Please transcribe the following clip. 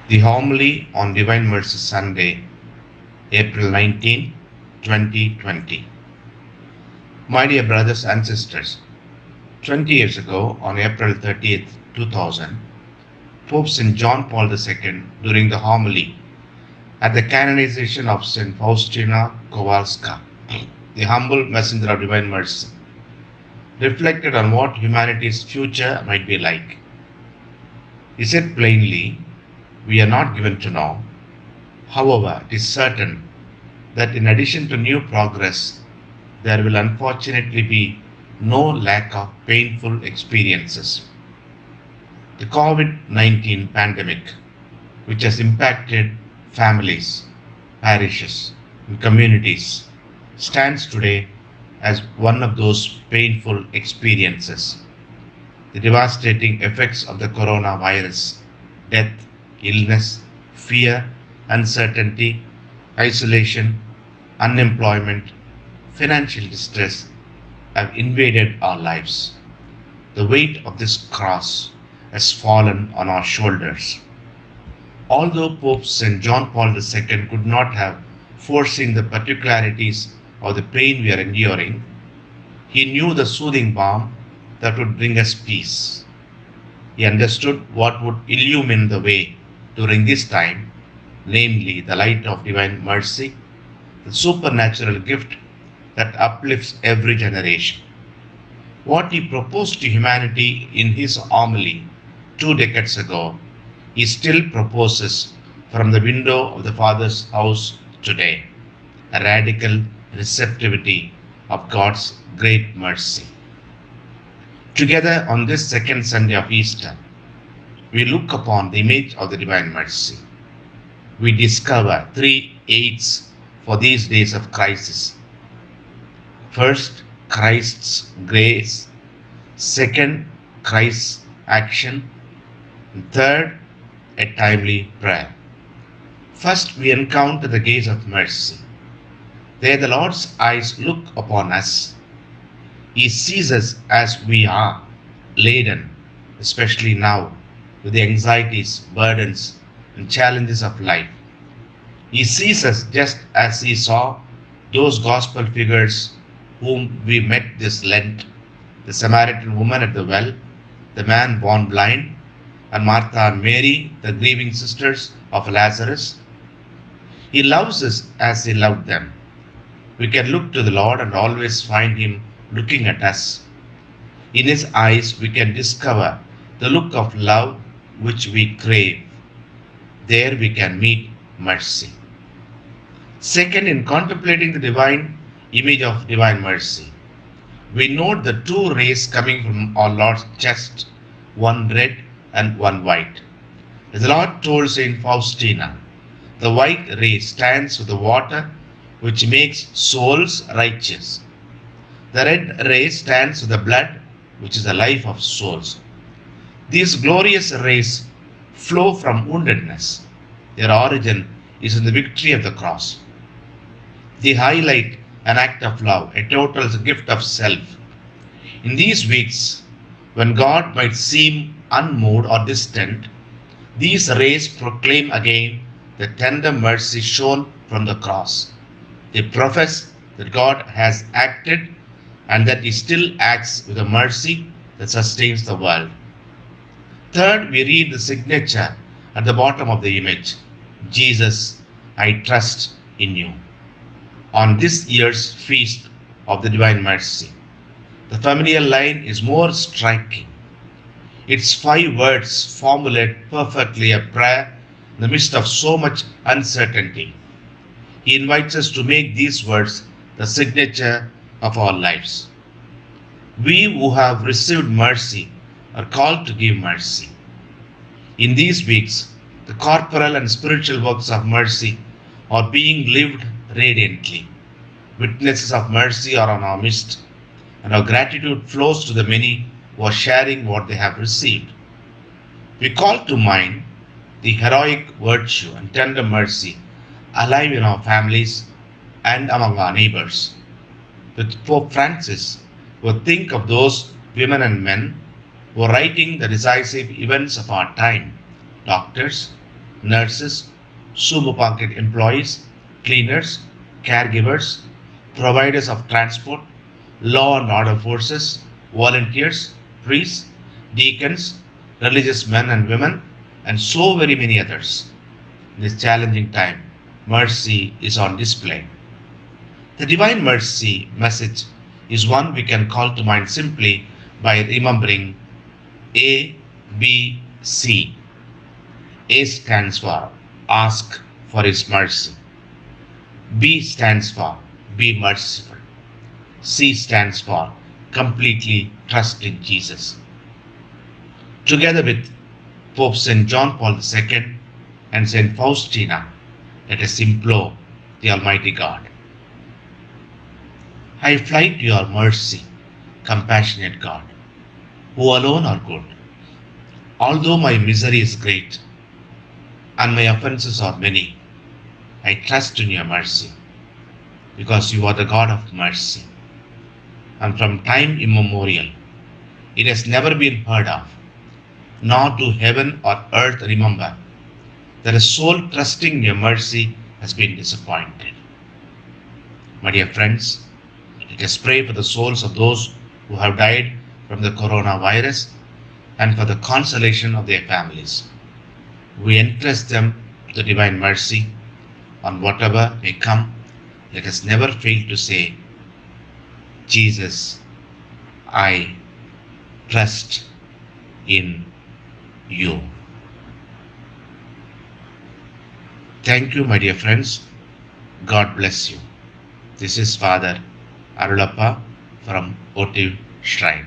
The homily on Divine Mercy Sunday, April 19, 2020. My dear brothers and sisters, 20 years ago, on April 30th, 2000, Pope St. John Paul II, during the homily at the canonization of St. Faustina Kowalska, the humble messenger of Divine Mercy, reflected on what humanity's future might be like. He said plainly, "We are not given to know. However, it is certain that in addition to new progress, there will unfortunately be no lack of painful experiences. The COVID-19 pandemic, which has impacted families, parishes, and communities, stands today as one of those painful experiences. The devastating effects of the coronavirus, death, illness, fear, uncertainty, isolation, unemployment, financial distress have invaded our lives. The weight of this cross has fallen on our shoulders. Although Pope St. John Paul II could not have foreseen the particularities of the pain we are enduring, he knew the soothing balm that would bring us peace. He understood what would illumine the way during this time, namely the light of divine mercy, the supernatural gift that uplifts every generation. What he proposed to humanity in his homily 2 decades ago, he still proposes from the window of the Father's house today, a radical receptivity of God's great mercy. Together on this second Sunday of Easter, we look upon the image of the Divine Mercy. We discover three aids for these days of crisis. First, Christ's grace. Second, Christ's action. And third, a timely prayer. First, we encounter the gaze of mercy. There the Lord's eyes look upon us. He sees us as we are, laden, especially now, with the anxieties, burdens, and challenges of life. He sees us just as he saw those gospel figures whom we met this Lent, the Samaritan woman at the well, the man born blind, and Martha and Mary, the grieving sisters of Lazarus. He loves us as he loved them. We can look to the Lord and always find him looking at us. In his eyes, we can discover the look of love which we crave. There we can meet mercy. Second, in contemplating the divine image of divine mercy, we note the two rays coming from our Lord's chest, one red and one white. As the Lord told Saint Faustina, the white ray stands for the water which makes souls righteous. The red ray stands for the blood which is the life of souls. These glorious rays flow from woundedness. Their origin is in the victory of the cross. They highlight an act of love, a total gift of self. In these weeks, when God might seem unmoved or distant, these rays proclaim again the tender mercy shown from the cross. They profess that God has acted and that he still acts with a mercy that sustains the world. Third, we read the signature at the bottom of the image, Jesus, I trust in you. On this year's feast of the Divine Mercy, the familiar line is more striking. Its 5 words formulate perfectly a prayer in the midst of so much uncertainty. He invites us to make these words the signature of our lives. We who have received mercy are called to give mercy. In these weeks, the corporal and spiritual works of mercy are being lived radiantly. Witnesses of mercy are on our midst, and our gratitude flows to the many who are sharing what they have received. We call to mind the heroic virtue and tender mercy alive in our families and among our neighbors. With Pope Francis, we think of those women and men who are writing the decisive events of our time, doctors, nurses, supermarket employees, cleaners, caregivers, providers of transport, law and order forces, volunteers, priests, deacons, religious men and women, and so very many others. In this challenging time, mercy is on display. The Divine Mercy message is one we can call to mind simply by remembering A, B, C. A stands for ask for His mercy. B stands for be merciful. C stands for completely trust in Jesus. Together with Pope St. John Paul II and St. Faustina, let us implore the Almighty God. I fly to your mercy, compassionate God, who alone are good. Although my misery is great and my offenses are many, I trust in your mercy, because you are the God of mercy. And from time immemorial, it has never been heard of, nor do heaven or earth remember, that a soul trusting in your mercy has been disappointed. My dear friends, let us pray for the souls of those who have died from the coronavirus and for the consolation of their families. We entrust them to the Divine Mercy. On whatever may come, let us never fail to say, Jesus, I trust in you. Thank you, my dear friends. God bless you. This is Father Arulappa from Votive Shrine.